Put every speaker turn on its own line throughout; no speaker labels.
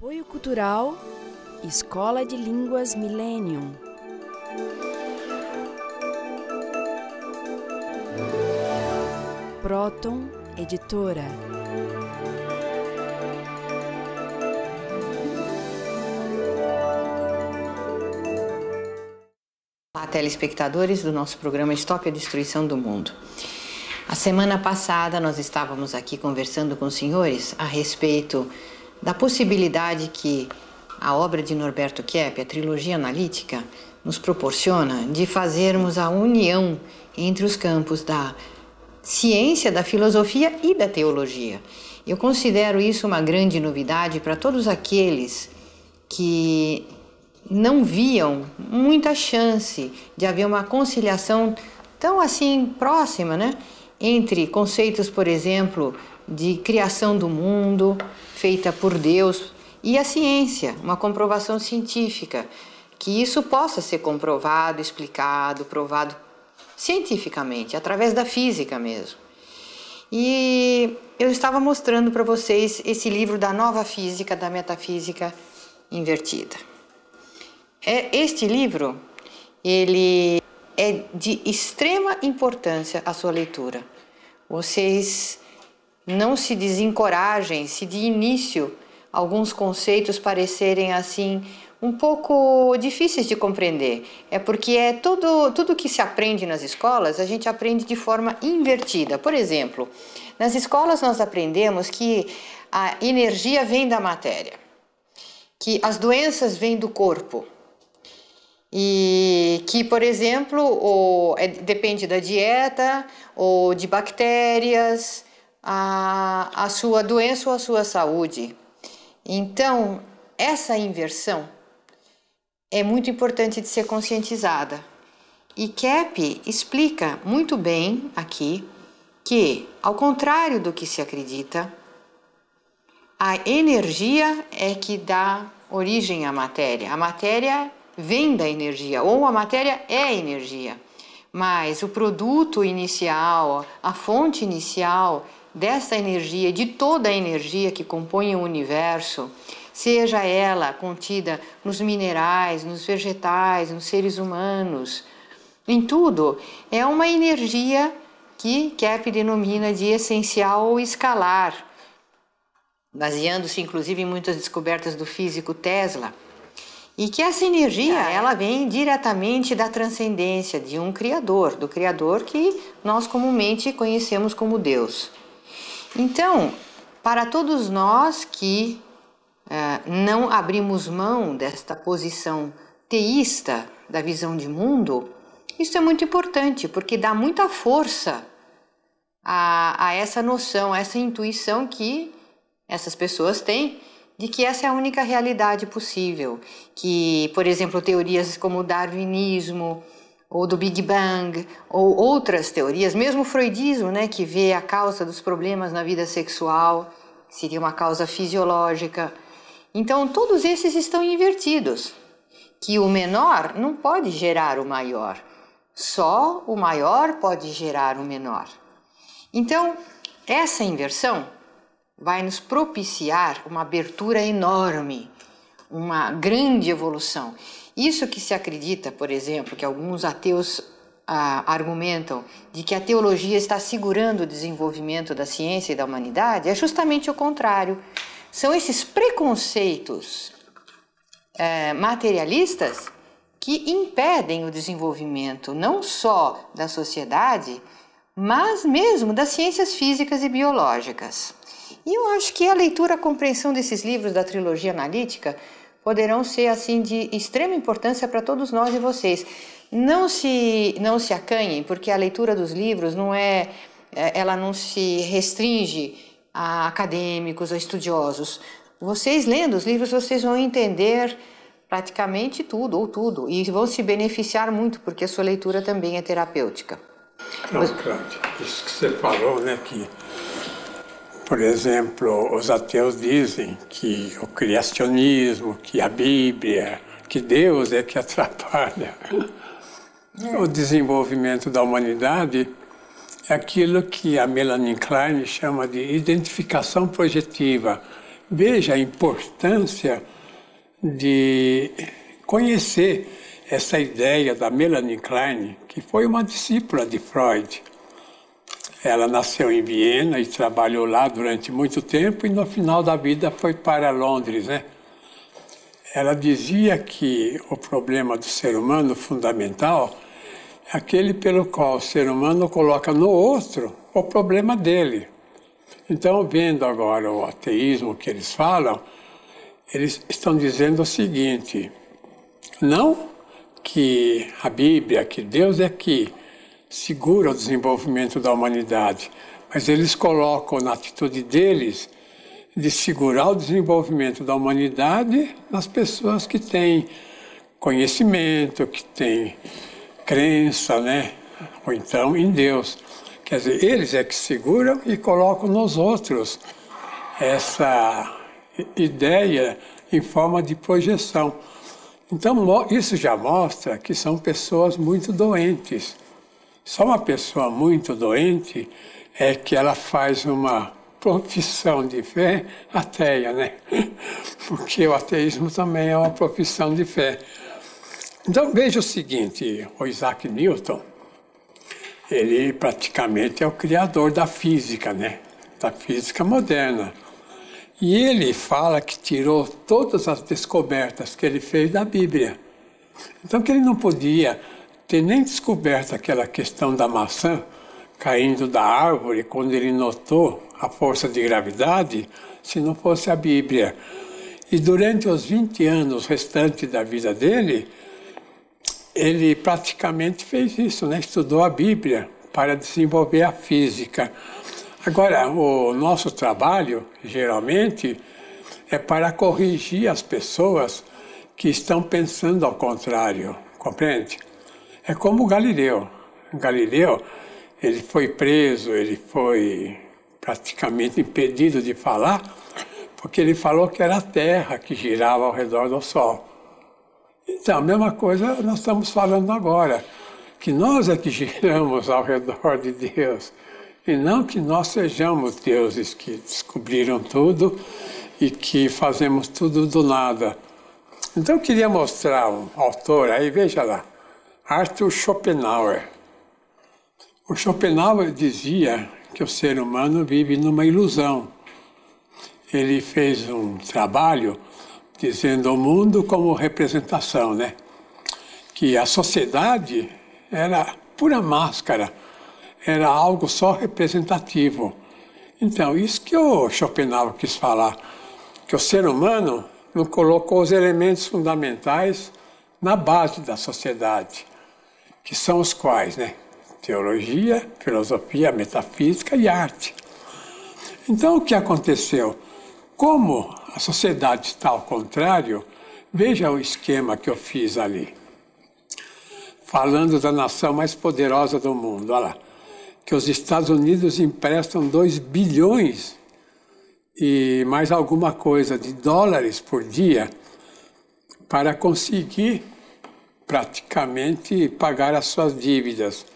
Apoio Cultural Escola de Línguas Millennium. Proton Editora.
Olá, telespectadores do nosso programa Stop a Destruição do Mundo. A semana passada nós estávamos aqui conversando com os senhores a respeito da possibilidade que a obra de Norberto Keppe, a trilogia analítica, nos proporciona de fazermos a união entre os campos da ciência, da filosofia e da teologia. Eu considero isso uma grande novidade para todos aqueles que não viam muita chance de haver uma conciliação tão assim próxima, né? Entre conceitos, por exemplo, de criação do mundo, feita por Deus, e a ciência, uma comprovação científica, que isso possa ser comprovado, explicado, provado cientificamente, através da física mesmo. E eu estava mostrando para vocês esse livro da nova física, da metafísica invertida. Este livro, ele é de extrema importância a sua leitura. Vocês não se desencorajem se de início alguns conceitos parecerem assim um pouco difíceis de compreender. É porque tudo que se aprende nas escolas, a gente aprende de forma invertida. Por exemplo, nas escolas nós aprendemos que a energia vem da matéria, que as doenças vêm do corpo, e que, por exemplo, depende da dieta ou de bactérias, a sua doença ou a sua saúde. Então, essa inversão é muito importante de ser conscientizada. E Keppe explica muito bem aqui que, ao contrário do que se acredita, a energia é que dá origem à matéria. A matéria vem da energia, ou a matéria é energia. Mas o produto inicial, a fonte inicial dessa energia, de toda a energia que compõe o universo, seja ela contida nos minerais, nos vegetais, nos seres humanos, em tudo, é uma energia que Keppe denomina de essencial ou escalar, baseando-se inclusive em muitas descobertas do físico Tesla. E que essa energia, ela vem diretamente da transcendência de um Criador, do Criador que nós comumente conhecemos como Deus. Então, para todos nós que não abrimos mão desta posição teísta da visão de mundo, isso é muito importante, porque dá muita força a essa noção, a essa intuição que essas pessoas têm, de que essa é a única realidade possível, que, por exemplo, teorias como o darwinismo, ou do Big Bang, ou outras teorias, mesmo o freudismo, né, que vê a causa dos problemas na vida sexual, seria uma causa fisiológica. Então, todos esses estão invertidos, que o menor não pode gerar o maior, só o maior pode gerar o menor. Então, essa inversão vai nos propiciar uma abertura enorme, uma grande evolução. Isso que se acredita, por exemplo, que alguns ateus argumentam de que a teologia está segurando o desenvolvimento da ciência e da humanidade, é justamente o contrário. São esses preconceitos materialistas que impedem o desenvolvimento não só da sociedade, mas mesmo das ciências físicas e biológicas. E eu acho que a leitura, a compreensão desses livros da trilogia analítica poderão ser assim de extrema importância para todos nós e vocês. Não se acanhem, porque a leitura dos livros ela não se restringe a acadêmicos, a estudiosos. Vocês lendo os livros, vocês vão entender praticamente tudo, ou tudo, e vão se beneficiar muito, porque a sua leitura também é terapêutica.
Não, Cláudia, isso que você falou, né, que, por exemplo, os ateus dizem que o criacionismo, que a Bíblia, que Deus é que atrapalha o desenvolvimento da humanidade, é aquilo que a Melanie Klein chama de identificação projetiva, veja a importância de conhecer essa ideia da Melanie Klein, que foi uma discípula de Freud. Ela nasceu em Viena e trabalhou lá durante muito tempo e no final da vida foi para Londres, né? Ela dizia que o problema do ser humano fundamental é aquele pelo qual o ser humano coloca no outro o problema dele. Então, vendo agora o ateísmo que eles falam, eles estão dizendo o seguinte: não que a Bíblia, que Deus é que segura o desenvolvimento da humanidade, mas eles colocam na atitude deles de segurar o desenvolvimento da humanidade nas pessoas que têm conhecimento, que têm crença, né? Ou então em Deus. Quer dizer, eles é que seguram e colocam nos outros essa ideia em forma de projeção. Então, isso já mostra que são pessoas muito doentes. Só uma pessoa muito doente é que ela faz uma profissão de fé ateia, né? Porque o ateísmo também é uma profissão de fé. Então, veja o seguinte, o Isaac Newton, ele praticamente é o criador da física, né? Da física moderna. E ele fala que tirou todas as descobertas que ele fez da Bíblia. Então, que ele não podia ter nem descoberto aquela questão da maçã caindo da árvore quando ele notou a força de gravidade, se não fosse a Bíblia. E durante os 20 anos restantes da vida dele, ele praticamente fez isso, né? Estudou a Bíblia para desenvolver a física. Agora, o nosso trabalho, geralmente, é para corrigir as pessoas que estão pensando ao contrário, compreende? É como o Galileu. Galileu, ele foi preso, ele foi praticamente impedido de falar, porque ele falou que era a Terra que girava ao redor do Sol. Então, a mesma coisa nós estamos falando agora, que nós é que giramos ao redor de Deus, e não que nós sejamos deuses que descobriram tudo e que fazemos tudo do nada. Então, eu queria mostrar um autor aí, veja lá, Arthur Schopenhauer. O Schopenhauer dizia que o ser humano vive numa ilusão. Ele fez um trabalho dizendo o mundo como representação, né? Que a sociedade era pura máscara, era algo só representativo. Então, isso que o Schopenhauer quis falar, que o ser humano não colocou os elementos fundamentais na base da sociedade, que são os quais, né? Teologia, filosofia, metafísica e arte. Então, o que aconteceu? Como a sociedade está ao contrário, veja o esquema que eu fiz ali. Falando da nação mais poderosa do mundo, olha lá, que os Estados Unidos emprestam 2 bilhões e mais alguma coisa de dólares por dia para conseguir praticamente pagar as suas dívidas.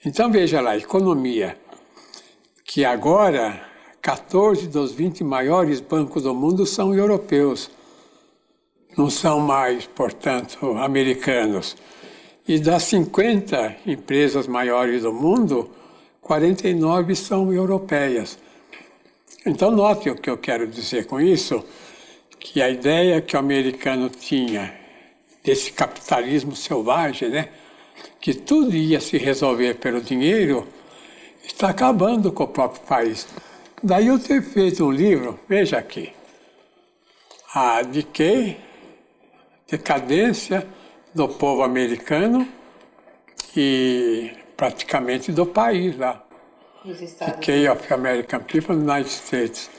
Então veja lá, economia, que agora 14 dos 20 maiores bancos do mundo são europeus, não são mais, portanto, americanos. E das 50 empresas maiores do mundo, 49 são europeias. Então note o que eu quero dizer com isso, que a ideia que o americano tinha desse capitalismo selvagem, né, que tudo ia se resolver pelo dinheiro, está acabando com o próprio país. Daí eu ter feito um livro, veja aqui, a decadência do povo americano e praticamente do país lá. Decay of the American People in the United States.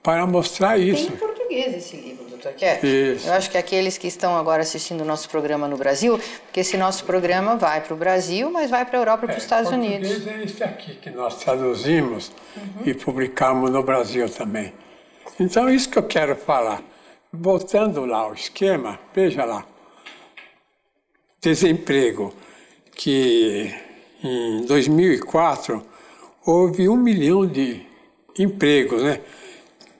Para mostrar isso.
Tem em português esse livro, Dr. Keck.
Isso.
Eu acho que aqueles que estão agora assistindo o nosso programa no Brasil, porque esse nosso programa vai para o Brasil, mas vai para a Europa e para os Estados Unidos.
O português é esse aqui que nós traduzimos e publicamos no Brasil também. Então, isso que eu quero falar. Voltando lá ao esquema, veja lá. Desemprego, que em 2004 houve 1 milhão de empregos, né?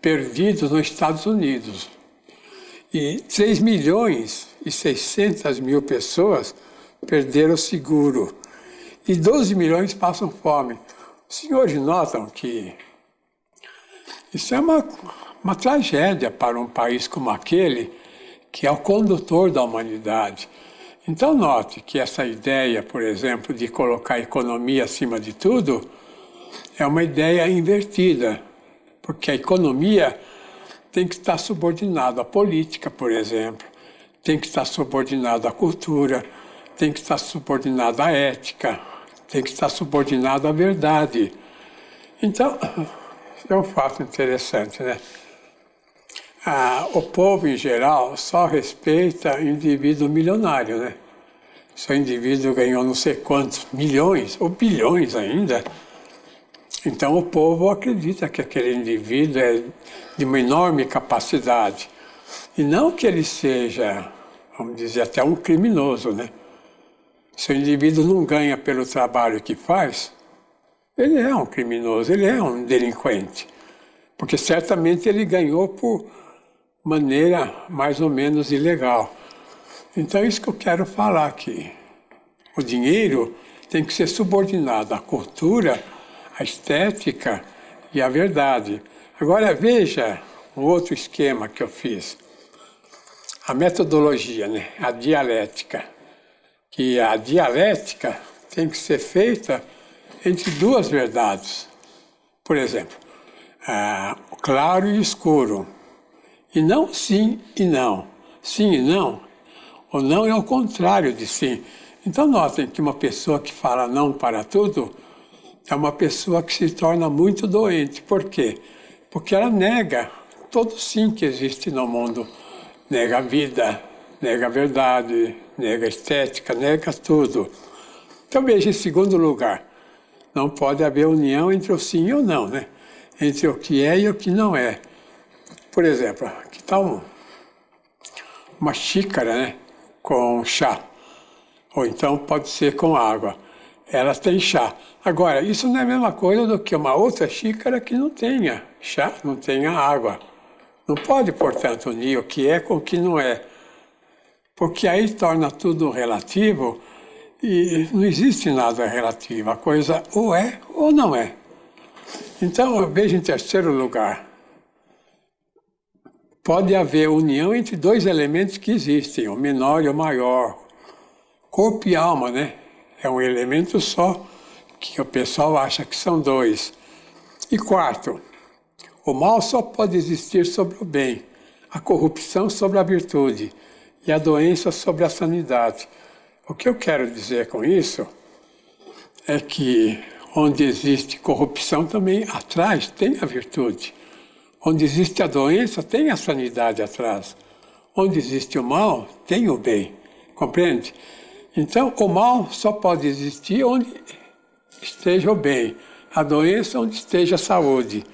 perdidos nos Estados Unidos. E 3.600.000 pessoas perderam o seguro. E 12 milhões passam fome. Os senhores notam que isso é uma tragédia para um país como aquele, que é o condutor da humanidade. Então note que essa ideia, por exemplo, de colocar a economia acima de tudo, é uma ideia invertida, porque a economia tem que estar subordinada à política, por exemplo, tem que estar subordinada à cultura, tem que estar subordinada à ética, tem que estar subordinada à verdade. Então, é um fato interessante, né? O povo, em geral, só respeita o indivíduo milionário, né? Se o indivíduo ganhou não sei quantos milhões, ou bilhões ainda, então o povo acredita que aquele indivíduo é de uma enorme capacidade. E não que ele seja, vamos dizer, até um criminoso, né? Se o indivíduo não ganha pelo trabalho que faz, ele é um criminoso, ele é um delinquente. Porque certamente ele ganhou por maneira mais ou menos ilegal. Então é isso que eu quero falar aqui. O dinheiro tem que ser subordinado à cultura, à estética e à verdade. Agora veja um outro esquema que eu fiz. A metodologia, né? A dialética. Que a dialética tem que ser feita entre duas verdades. Por exemplo, claro e escuro. E não sim e não. Sim e não. O não é o contrário de sim. Então notem que uma pessoa que fala não para tudo é uma pessoa que se torna muito doente. Por quê? Porque ela nega todo sim que existe no mundo. Nega a vida, nega a verdade, nega a estética, nega tudo. Então veja, em segundo lugar, não pode haver união entre o sim e o não, né? Entre o que é e o que não é. Por exemplo, aqui está uma xícara, né, com chá. Ou então pode ser com água. Ela tem chá. Agora, isso não é a mesma coisa do que uma outra xícara que não tenha chá, não tenha água. Não pode, portanto, unir o que é com o que não é. Porque aí torna tudo relativo e não existe nada relativo. A coisa ou é ou não é. Então, eu vejo em terceiro lugar. Pode haver união entre dois elementos que existem, o menor e o maior. Corpo e alma, né? É um elemento só, que o pessoal acha que são dois. E quarto, o mal só pode existir sobre o bem, a corrupção sobre a virtude e a doença sobre a sanidade. O que eu quero dizer com isso é que onde existe corrupção também atrás tem a virtude. Onde existe a doença, tem a sanidade atrás. Onde existe o mal, tem o bem. Compreende? Então, o mal só pode existir onde esteja o bem. A doença, onde esteja a saúde.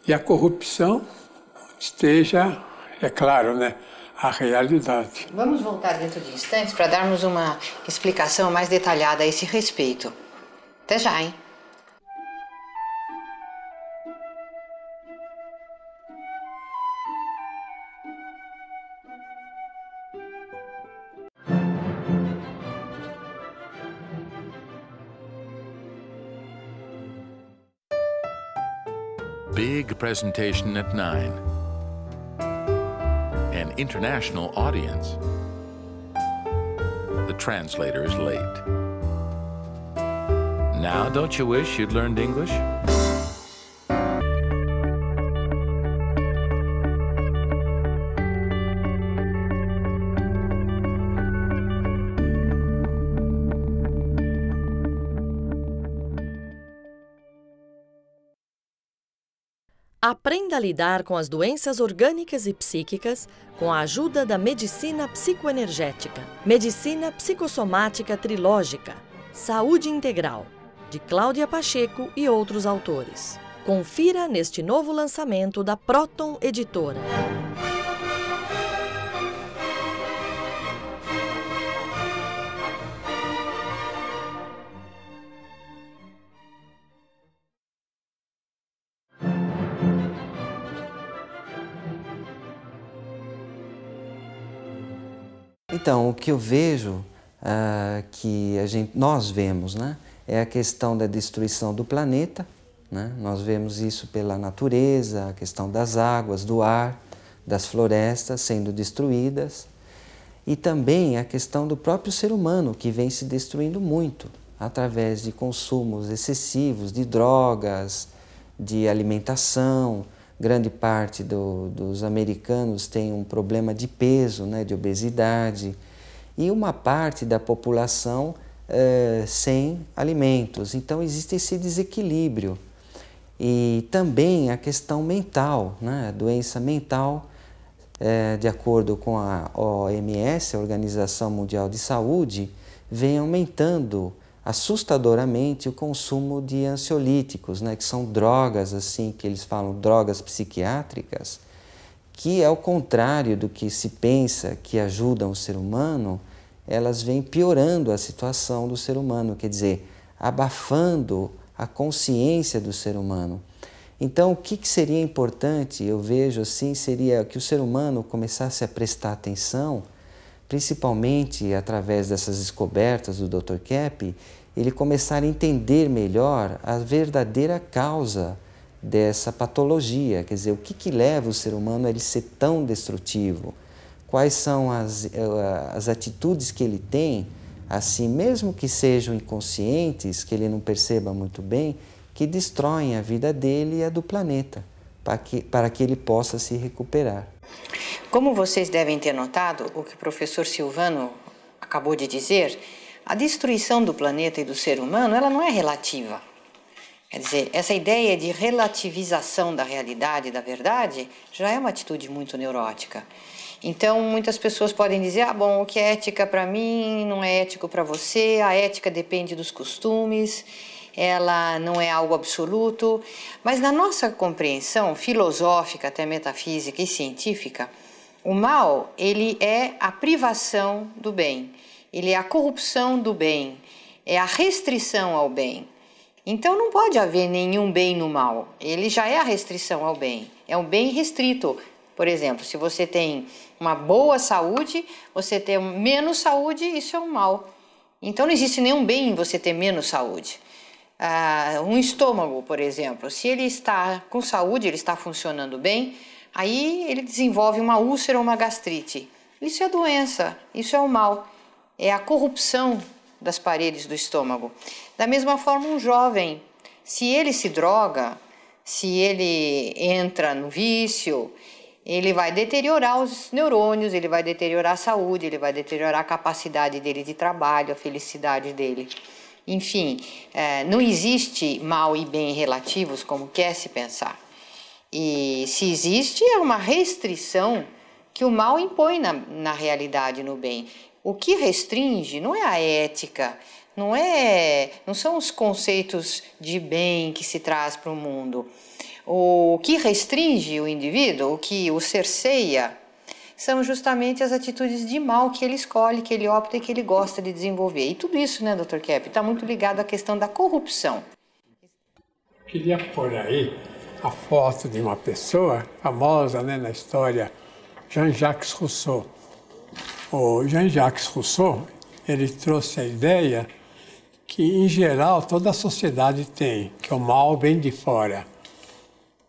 E a corrupção, onde esteja, é claro, né, a realidade.
Vamos voltar dentro de instantes para darmos uma explicação mais detalhada a esse respeito. Até já, hein?
Big presentation at 9. An international audience. The translator is late. Now, don't you wish you'd learned English?
Aprenda a lidar com as doenças orgânicas e psíquicas com a ajuda da medicina psicoenergética, medicina psicossomática trilógica, saúde integral, de Cláudia Pacheco e outros autores. Confira neste novo lançamento da Próton Editora.
Então, o que eu vejo, que nós vemos, né, é a questão da destruição do planeta, né? Nós vemos isso pela natureza, a questão das águas, do ar, das florestas sendo destruídas, e também a questão do próprio ser humano, que vem se destruindo muito através de consumos excessivos de drogas, de alimentação. Grande parte dos americanos tem um problema de peso, né, de obesidade, e uma parte da população sem alimentos. Então existe esse desequilíbrio. E também a questão mental, né, a doença mental, de acordo com a OMS, a Organização Mundial de Saúde, vem aumentando assustadoramente o consumo de ansiolíticos, né, que são drogas, assim, que eles falam drogas psiquiátricas, que ao contrário do que se pensa que ajudam o ser humano, elas vêm piorando a situação do ser humano, quer dizer, abafando a consciência do ser humano. Então, o que seria importante, eu vejo assim, seria que o ser humano começasse a prestar atenção, principalmente através dessas descobertas do Dr. Kepp, ele começar a entender melhor a verdadeira causa dessa patologia, quer dizer, o que leva o ser humano a ele ser tão destrutivo, quais são as atitudes que ele tem, assim, mesmo que sejam inconscientes, que ele não perceba muito bem, que destroem a vida dele e a do planeta, para que ele possa se recuperar.
Como vocês devem ter notado, o que o professor Silvano acabou de dizer, a destruição do planeta e do ser humano, ela não é relativa. Quer dizer, essa ideia de relativização da realidade e da verdade já é uma atitude muito neurótica. Então, muitas pessoas podem dizer, ah, bom, o que é ética para mim não é ético para você, a ética depende dos costumes, ela não é algo absoluto, mas na nossa compreensão filosófica, até metafísica e científica, o mal, ele é a privação do bem, ele é a corrupção do bem, é a restrição ao bem. Então não pode haver nenhum bem no mal, ele já é a restrição ao bem, é um bem restrito. Por exemplo, se você tem uma boa saúde, você ter menos saúde, isso é um mal. Então não existe nenhum bem em você ter menos saúde. Um estômago, por exemplo, se ele está com saúde, ele está funcionando bem, aí ele desenvolve uma úlcera ou uma gastrite. Isso é doença, isso é o mal, é a corrupção das paredes do estômago. Da mesma forma, um jovem, se ele se droga, se ele entra no vício, ele vai deteriorar os neurônios, ele vai deteriorar a saúde, ele vai deteriorar a capacidade dele de trabalho, a felicidade dele. Enfim, não existe mal e bem relativos como quer se pensar. E se existe, é uma restrição que o mal impõe na realidade, no bem. O que restringe não é a ética, não são os conceitos de bem que se traz para o mundo. O que restringe o indivíduo, o que o cerceia, são justamente as atitudes de mal que ele escolhe, que ele opta e que ele gosta de desenvolver. E tudo isso, né, Dr. Kepp, está muito ligado à questão da corrupção.
Queria pôr aí a foto de uma pessoa famosa, né, na história, Jean-Jacques Rousseau. O Jean-Jacques Rousseau, ele trouxe a ideia que, em geral, toda a sociedade tem, que o mal vem de fora.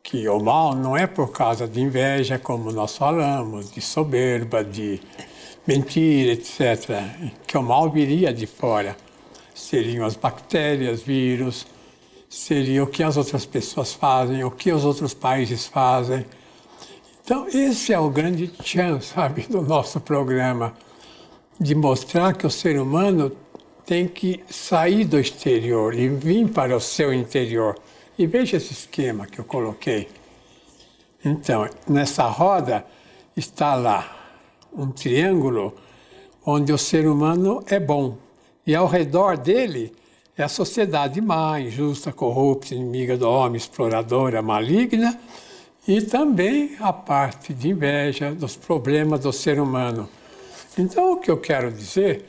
Que o mal não é por causa de inveja, como nós falamos, de soberba, de mentira, etc. Que o mal viria de fora. Seriam as bactérias, vírus, seria o que as outras pessoas fazem, o que os outros países fazem. Então, esse é o grande chance, sabe, do nosso programa, de mostrar que o ser humano tem que sair do exterior e vir para o seu interior. E veja esse esquema que eu coloquei. Então, nessa roda está lá um triângulo onde o ser humano é bom. E ao redor dele é a sociedade má, injusta, corrupta, inimiga do homem, exploradora, maligna, e também a parte de inveja dos problemas do ser humano. Então, o que eu quero dizer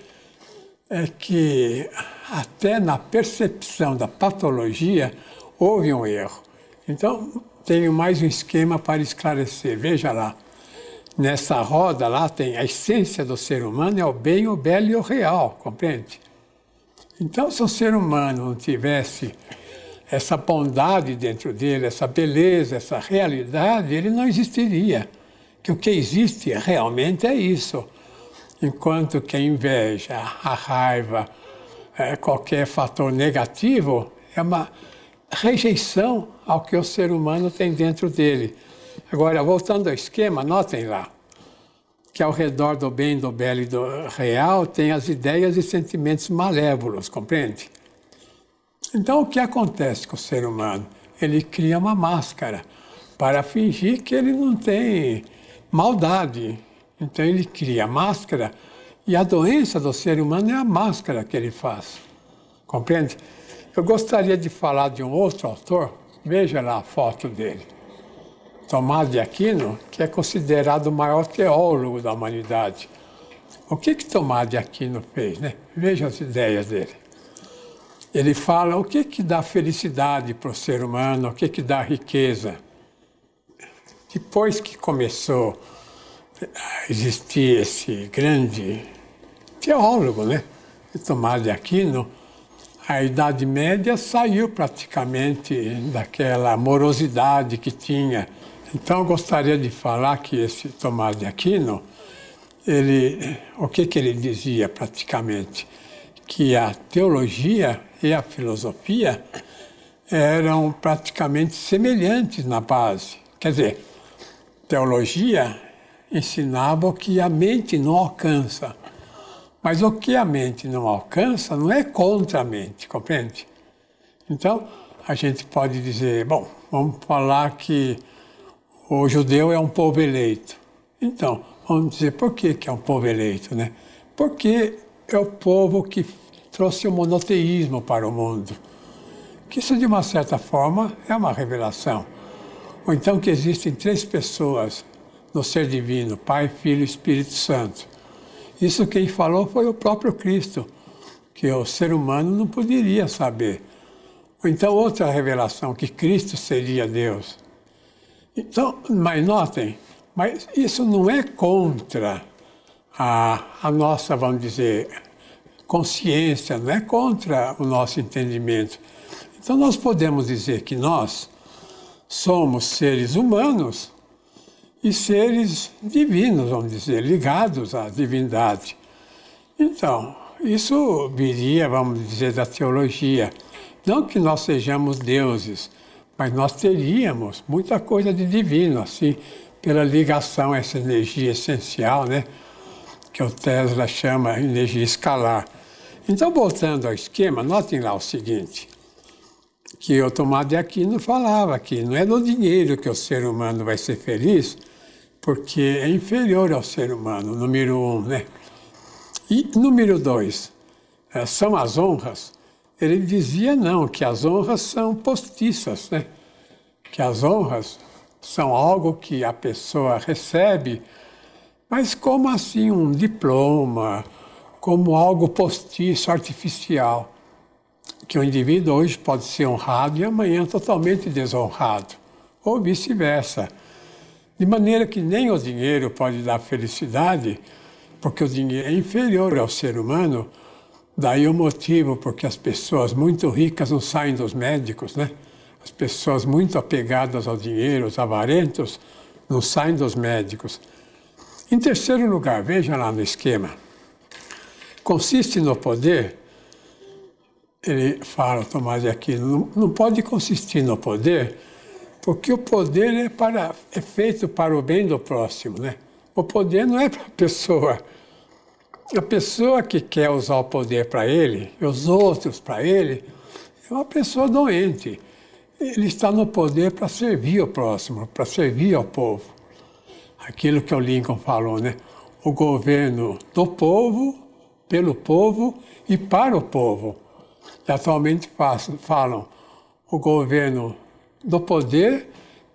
é que até na percepção da patologia houve um erro. Então, tenho mais um esquema para esclarecer. Veja lá. nessa roda lá tem a essência do ser humano, é o bem, o belo e o real, compreende? Então, se o ser humano não tivesse essa bondade dentro dele, essa beleza, essa realidade, ele não existiria. Que o que existe realmente é isso. Enquanto que a inveja, a raiva, qualquer fator negativo é uma rejeição ao que o ser humano tem dentro dele. Agora, voltando ao esquema, notem lá que ao redor do bem, do belo e do real tem as ideias e sentimentos malévolos, compreende? Então, o que acontece com o ser humano? Ele cria uma máscara para fingir que ele não tem maldade. Então, ele cria a máscara e a doença do ser humano é a máscara que ele faz. Compreende? Eu gostaria de falar de um outro autor, veja lá a foto dele. Tomás de Aquino, que é considerado o maior teólogo da humanidade. O que Tomás de Aquino fez, né? Veja as ideias dele. Ele fala o que dá felicidade para o ser humano, o que dá riqueza. Depois que começou a existir esse grande teólogo, né? Tomás de Aquino, a Idade Média saiu praticamente daquela morosidade que tinha. Então, eu gostaria de falar que esse Tomás de Aquino, o que ele dizia praticamente? Que a teologia e a filosofia eram praticamente semelhantes na base. Quer dizer, teologia ensinava o que a mente não alcança. Mas o que a mente não alcança não é contra a mente, compreende? Então, a gente pode dizer, bom, vamos falar que o judeu é um povo eleito. Então, vamos dizer, por que é um povo eleito, né? Porque é o povo que trouxe o monoteísmo para o mundo. Que isso, de uma certa forma, é uma revelação. Ou então que existem 3 pessoas no ser divino, Pai, Filho e Espírito Santo. Isso quem falou foi o próprio Cristo, que o ser humano não poderia saber. Ou então outra revelação, que Cristo seria Deus. Então, mas notem, mas isso não é contra a nossa, vamos dizer, consciência, não é contra o nosso entendimento. Então nós podemos dizer que nós somos seres humanos e seres divinos, vamos dizer, ligados à divindade. Então, isso viria, vamos dizer, da teologia. Não que nós sejamos deuses, mas nós teríamos muita coisa de divino, assim, pela ligação a essa energia essencial, né? Que o Tesla chama energia escalar. Então, voltando ao esquema, notem lá o seguinte, que o Tomás de Aquino falava que não é no dinheiro que o ser humano vai ser feliz, porque é inferior ao ser humano, número 1, né? E número 2, são as honras. Ele dizia não, que as honras são postiças, né? Que as honras são algo que a pessoa recebe, mas como assim um diploma, como algo postiço, artificial, que o indivíduo hoje pode ser honrado e amanhã totalmente desonrado, ou vice-versa. De maneira que nem o dinheiro pode dar felicidade, porque o dinheiro é inferior ao ser humano. Daí o motivo porque as pessoas muito ricas não saem dos médicos, né? As pessoas muito apegadas ao dinheiro, os avarentos, não saem dos médicos. Em terceiro lugar, veja lá no esquema, consiste no poder, ele fala, Tomás de Aquino, não pode consistir no poder, porque o poder é feito para o bem do próximo, né? O poder não é para a pessoa. A pessoa que quer usar o poder para ele, e os outros para ele, é uma pessoa doente. Ele está no poder para servir o próximo, para servir ao povo. Aquilo que o Lincoln falou, né? O governo do povo, pelo povo e para o povo. E atualmente falam o governo do poder,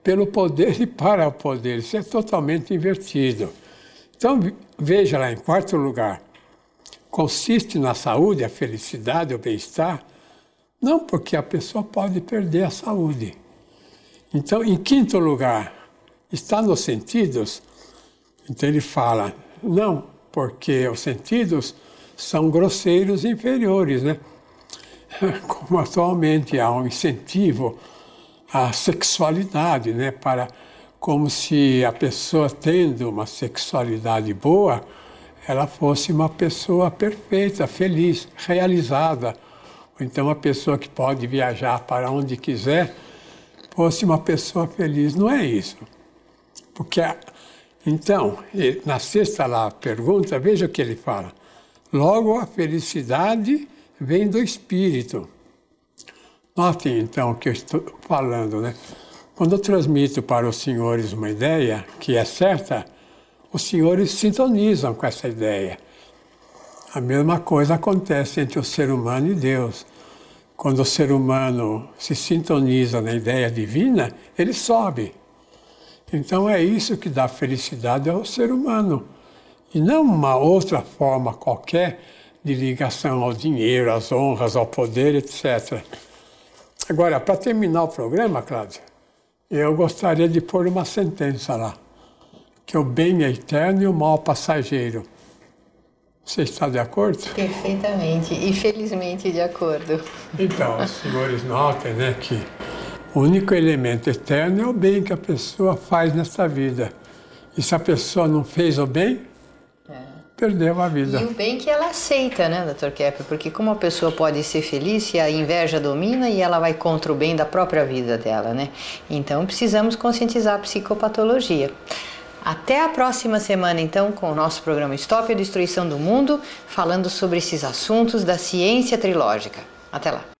pelo poder e para o poder. Isso é totalmente invertido. Então, veja lá, em quarto lugar, consiste na saúde, a felicidade, o bem-estar, não porque a pessoa pode perder a saúde. Então, em quinto lugar, está nos sentidos, Então ele fala, não, porque os sentidos são grosseiros e inferiores, né? Como atualmente há um incentivo à sexualidade, né? Como se a pessoa tendo uma sexualidade boa, ela fosse uma pessoa perfeita, feliz, realizada. Ou então uma pessoa que pode viajar para onde quiser, fosse uma pessoa feliz. Não é isso. Porque, então, na sexta lá pergunta, veja o que ele fala. Logo, a felicidade vem do espírito. Notem, então, o que eu estou falando, né? Quando eu transmito para os senhores uma ideia que é certa, os senhores sintonizam com essa ideia. A mesma coisa acontece entre o ser humano e Deus. Quando o ser humano se sintoniza na ideia divina, ele sobe. Então é isso que dá felicidade ao ser humano. E não uma outra forma qualquer de ligação ao dinheiro, às honras, ao poder, etc. Agora, para terminar o programa, Cláudia, eu gostaria de pôr uma sentença lá, que o bem é eterno e o mal passageiro. Você está de acordo?
Perfeitamente e felizmente de acordo.
Então, os senhores notem, né, que o único elemento eterno é o bem que a pessoa faz nesta vida. E se a pessoa não fez o bem, perdeu a vida.
E o bem que ela aceita, né, Dr. Kepler? Porque como a pessoa pode ser feliz se a inveja domina e ela vai contra o bem da própria vida dela, né? Então precisamos conscientizar a psicopatologia. Até a próxima semana, então, com o nosso programa Stop a Destruição do Mundo, falando sobre esses assuntos da ciência trilógica. Até lá!